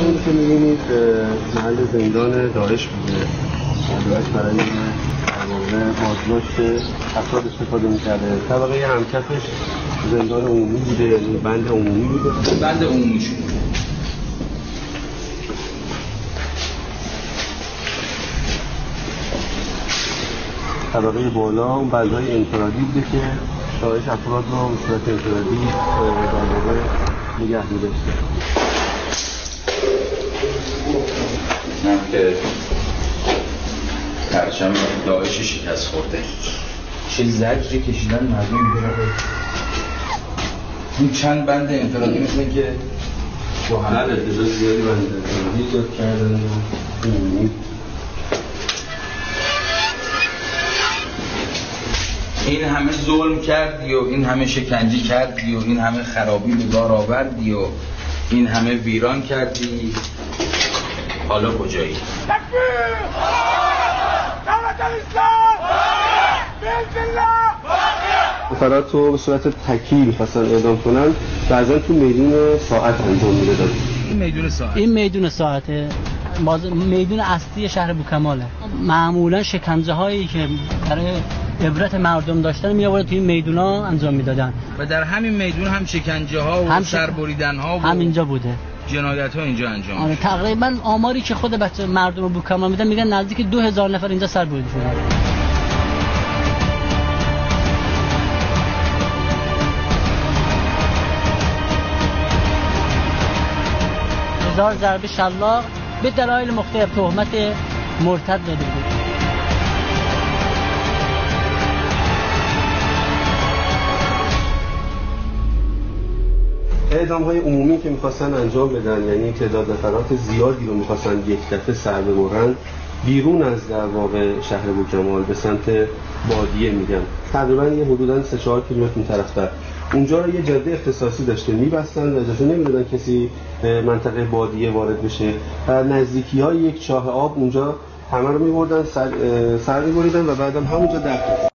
همونی که می‌بینید محل زندان داعش بوده. داعش برای بازداشت افراد استفاده می‌کرده. طبقه همکفش زندان عمومی بوده، یعنی بند عمومی بوده. بند عمومی شد. طبقه بالا اون بندهای انفرادی بوده که داعش افراد رو به صورت انفرادی در واقع نگه می‌داشته. اینم که پرچم داعش شکست خورده. چه زجری کشیدن مردم اینجا. این چند بند انفرادی مثل که با همه اعتراض زیادی بند انفرادی ایجاد کردن. این همه ظلم کردی و این همه شکنجه کردی و این همه خرابی به بار آوردی و این همه ویران کردی، حالا کجایی؟ تکبیر! دولت الاسلام! بسم الله! فرات رو به صورت تکیل خواستن اعدام کنن، بعضا تو میدون ساعت انجام میدادن. این میدون ساعته میدون اصلی شهر بوکماله. معمولا شکنجه هایی که برای عبرت مردم داشتن می آورد توی این میدونا انجام میدادن و در همین میدون هم شکنجه ها و سربریدن ها و همینجا بوده، جنایت ها اینجا انجام میشه. تقریبا آماری که خود بچه مردم بوکمال میدن میگن نزدیک 2000 نفر اینجا سربریده شدن. هزار ضربه شلاق به دلایل مختلف تهمت مرتد داده بود. اعدام‌های عمومی که می‌خواستن انجام بدن، یعنی تعداد نفرات زیادی رو می‌خواستن یک دفعه سر ببرن بیرون از در واقع شهر بوکمال به سمت بادیه، میگن تقریبا یه حدوداً 3-4 کیلومتر اون طرفتر. اونجا رو یه جاده اختصاصی داشته، می‌بستن و اجازه نمی‌دادن کسی منطقه بادیه وارد بشه. در نزدیکی‌های یک چاه آب اونجا همه رو می‌بردن سر می‌بریدن و بعدم همونجا دفن.